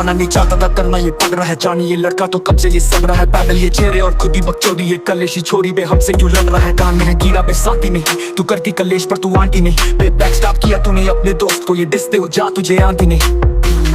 माना नहीं चाहता था करना ये पड़ रहा है जानी ये लड़का तो कब से ये सब रहा है पैदल ये चेहरे और खुद ही बकचोदी ये कलेशी छोरी बे हमसे क्यों लड़ रहा है कान में कीड़ा बे साथी नहीं तू करती कलेश पर तू आंटी नहीं बे बैकस्टैप किया तूने अपने दोस्त को ये डिसते हो जा तुझे आंटी नहीं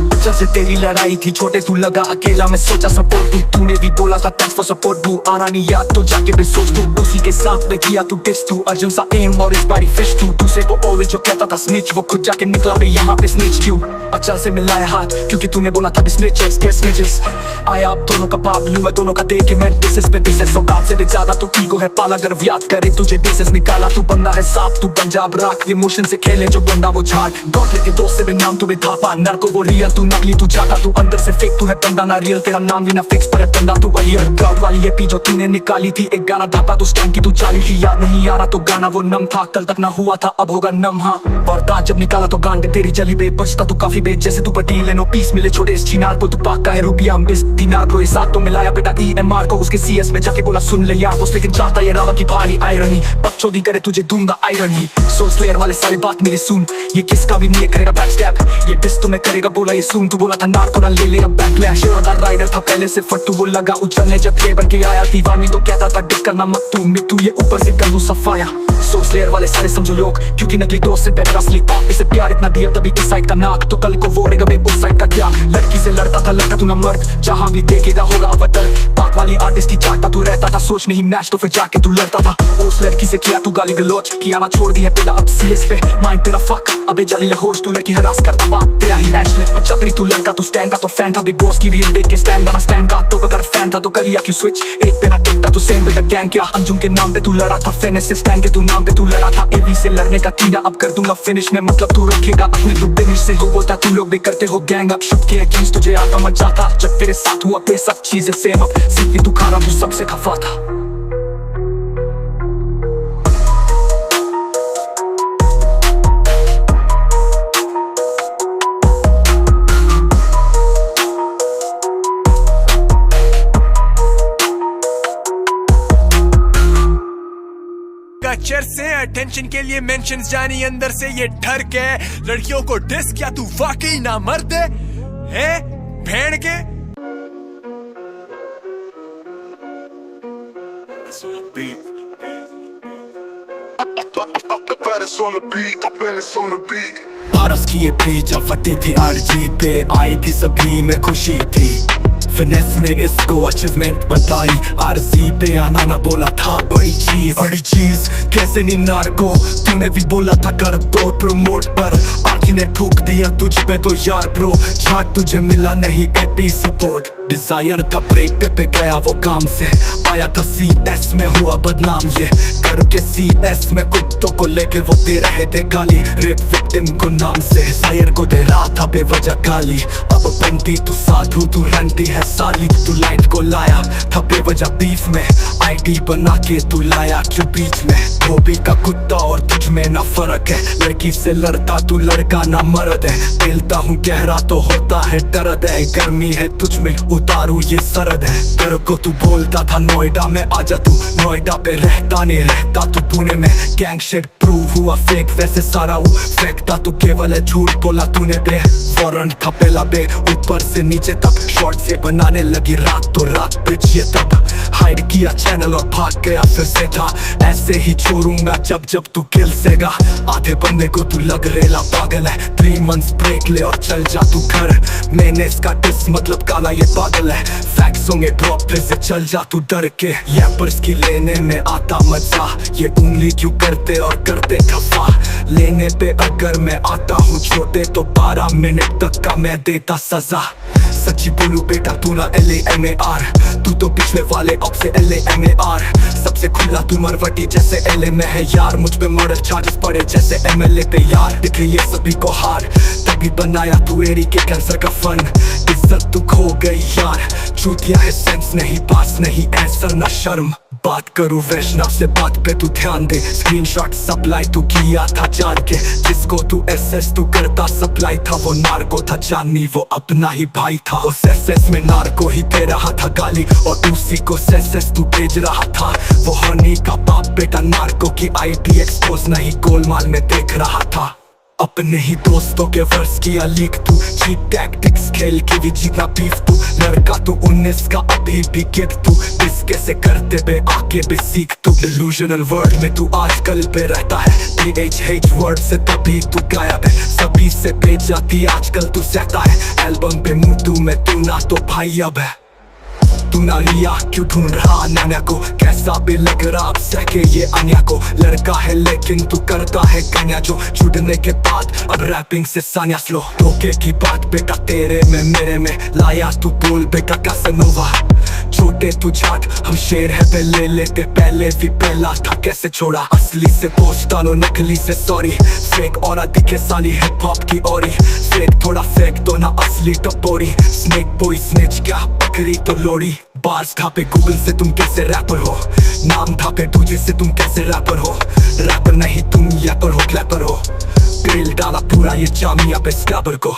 बच्चा से तेरी लड़ाई थी छोटे तू लगा अकेला मैं सोचा सपोर्ट तू तूने भी बोला था थैंक्स फॉर सपोर्ट तू आ रहा नहीं याद तो जाके भी सोच तू उसी के साथ में किया तू डिस तू अर्जुन सा एम और इस बारी फिश तू तुझसे वो ऑलवेज जो कहता था स्निच वो खुद जाके निकला भी यहाँ पे स्निच क्यों अच्छा से मिलाया हाथ क्योंकि तूने बोला था स्निचेस के स्निचेस आया आप दोनों का पाप लूँ मैं दोनों का देख के मैं डिसेस पे डिसेस औकात से भी ज्यादा तो ईगो है पाला गर्व याद करे तुझे डिसेस निकाला तू बंदा है साफ तू पंजाब राख इमोशन से खेले जो बंदा वो झाड़ गॉड लेके दोस्त से भी नाम तुम्हें थापा नर को वो रियल तू नकली तू जाता तू अंदर से फेक तू है बंदा ना रियल तेरा नाम भी ना फिक्स पर है बंदा तू वही है क्राउड वाली ये पी जो तूने निकाली थी एक गाना धापा तो स्टैंड की तू चाली थी याद नहीं आ रहा तो गाना वो नम था कल तक ना हुआ था अब होगा नम हाँ और दांत जब निकाला तो गांड तेरी जली बे बचता तू काफी बे जैसे तू पटी लेनो पीस मिले छोटे इस चिनार को तू पाका है रुपया हम इस दिनार को इस साथ तो मिलाया बेटा EMR को उसके CS में जाके बोला सुन ले यार उस लेकिन चाहता ये रावा की भारी आयरनी बकचोदी करे तुझे दूंगा आयरनी सो स्लेयर वाले सारे बात मेरी सुन ये किसका भी नहीं करेगा बैकस्टैप ये डिस तुम्हें करेगा बोला ये सुन तू बोला था नार को ना ले लेगा बैकलैश राइडर था पहले से फट्टू वो लगा उछलने जब ये बन के आया दीवानी तो कहता था डिस करना मत तू मिट्टू ये ऊपर से गलू सफाया सो स्लेयर वाले सारे समझो लोग क्योंकि नकली दोस्त से बेटर असली पाप इसे प्यार इतना दिया तभी इस साइड का नाक तो कल को वो रहेगा बे उस साइड का क्या लड़की से लड़ता था लड़का तू ना मर्द जहाँ भी देखेगा होगा अवतर पाक वाली आर्टिस्ट की चाहता तू रहता था सोच नहीं मैच तो फिर जाके तू लड़ता था उस लड़की से किया तू गाली गलौज किया ना छोड़ दिया तेरा अब CS पे माइंड तेरा फक अबे जाली लहोश तू लड़की हरास करता बात तेरा ही नेशनल चक्री तू लड़का तू स्टैंड का तो फैन था बिग बॉस की रियल देख के स्टैंड बना स्टैंड का तो अगर फैन था तो करिया क्यों स्विच एक पे ना टिकता तू सेम बेटा गैंग क्या अंजुम के नाम पे तू लड़ा था फेनेस से स्टैंड के तू नाम पे तू लड़ा था एवी से लड़ने का कीड़ा अब कर दूंगा फिनिश में मतलब तू रखेगा अपने तू फिनिश से हो बोलता तू लोग भी करते हो गैंग अप शुभ के अगेंस्ट तुझे आता मत जाता जब तेरे साथ हुआ पे सब चीजें सेम अब सिर्फ तू खा रहा तू सबसे खफा था चर से अटेंशन के लिए मेंशंस जानी अंदर से ये ठर के लड़कियों को डिस क्या तू वाकई ना मर्द है भेड़ के पारस किए थे जब फटे थे RG पे आई थी सभी में खुशी थी फिनेस ने इसको अचीवमेंट बताई RC पे आना ना बोला था बड़ी चीज कैसे नहीं नार्को तूने भी बोला था कर दो प्रमोट पर आखिर ने ठोक दिया तुझ पे तो यार ब्रो छाट तुझे मिला नहीं एपी सपोर्ट डिजायर का ब्रेक पे गया वो काम से आया था CS में हुआ बदनाम ये करके CS में कुत्तों को लेके वो दे रहे थे गाली रेप विक्टिम को नाम से शायर को दे रहा था बेवजह गाली अब बनती तू साधु तू रंटी है साली तू लाइन को लाया था बेवजह बीफ में ID बना के तू लाया क्यों बीच में धोबी का कुत्ता और तुझ में ना फर्क है लड़की से लड़ता तू लड़का ना मर्द है पेलता हूँ गहरा तो होता है दर्द है गर्मी है तुझ में उतारू ये सरद है तेरे को तू बोलता था नोएडा में आजा तू नोएडा पे रहता नहीं रहता तू पुणे में गैंग शिट प्रूव हुआ फेक वैसे सारा वो फेंकता तू केवल है झूठ बोला तूने बे फौरन था पहला बे ऊपर से नीचे तक शॉर्ट से बनाने लगी रात तो रात बिच ये तब हाइड किया चैनल और भाग गया फिर से था ऐसे ही छोड़ूंगा जब जब तू किल सेगा आधे बंदे को तू लग रेला पागल है 3 months ब्रेक ले और चल जा तू घर मैंने इसका डिस मतलब काला ये पागल है फैक्स होंगे ड्रॉप पे से चल जा तू डर के यैपर्स की लेने में आता मजा ये उंगली क्यों करते और करते खफा लेने पे अगर मैं आता हूँ छोटे तो 12 मिनट तक का मैं देता सजा सच्ची बोलू बेटा तू ना LAMAR तू तो पिछले वाले अब से LAMAR सबसे खुला तू मरवटी जैसे LA में है यार मुझ पे मर्डर चार्जेस पड़े जैसे MLA तैयार दिख रही है सभी को हार तभी बनाया तू एरी के कैंसर का फन इज्जत तू खो गई यार चूतिया है सेंस नहीं पास नहीं आंसर ना शर्म बात करूं वैष्णव से बात पे तू ध्यान दे स्क्रीनशॉट सप्लाई तू किया था जान के जिसको तू SS तू करता सप्लाई था वो नार्को था जाननी वो अपना ही भाई था उस SS में नार्को ही दे रहा था गाली और उसी को SS तू भेज रहा था वो हनी का बाप बेटा नार्को की ID एक्सपोज नहीं गोलमाल में देख रहा था अपने ही दोस्तों के वर्ष किया लीक तू, चीप टैक्टिक्स खेल के भी जीतना बीफ तू। लड़का तू 19 का अभी भी किड तू, इस कैसे करते बे आके भी सीख तू। डिल्यूजनल वर्ल्ड में तू आजकल पे रहता है, THH वर्ड से तभी तू गायब है। सभी से पेज जाती आजकल तू सहता है, एल्बम पे मुंह तू में तू ना तो भाई अब है। तू ना लिया क्यों ढूंढ रहा नाना को, कैसा भी लग रहा अब सके ये अन्या को। लड़का है लेकिन तू करता है कन्या जो, छूटने के बाद अब रैपिंग से सान्या स्लो। धोखे की बात बेटा तेरे में मेरे में लाया तू बोल बेटा कैसेनोवा। छोटे तू झाट हम शेर है पे ले लेते, पहले भी पहला था कैसे छोड़ा। असली से पोस्टा लो नकली से सॉरी, फेक और दिखे साली हिप हॉप की ओरी। फेक थोड़ा फेक तो ना असली टपोरी, स्नेक बॉय स्नेच क्या बकरी तो लोड़ी। बार्स था पे गूगल से तुम कैसे रैपर हो, नाम था पे तुझे से तुम कैसे रैपर हो। रैपर नहीं तुम या पर हो क्लैपर हो, ग्रिल डाला पूरा ये जामिया पे स्क्रैपर को।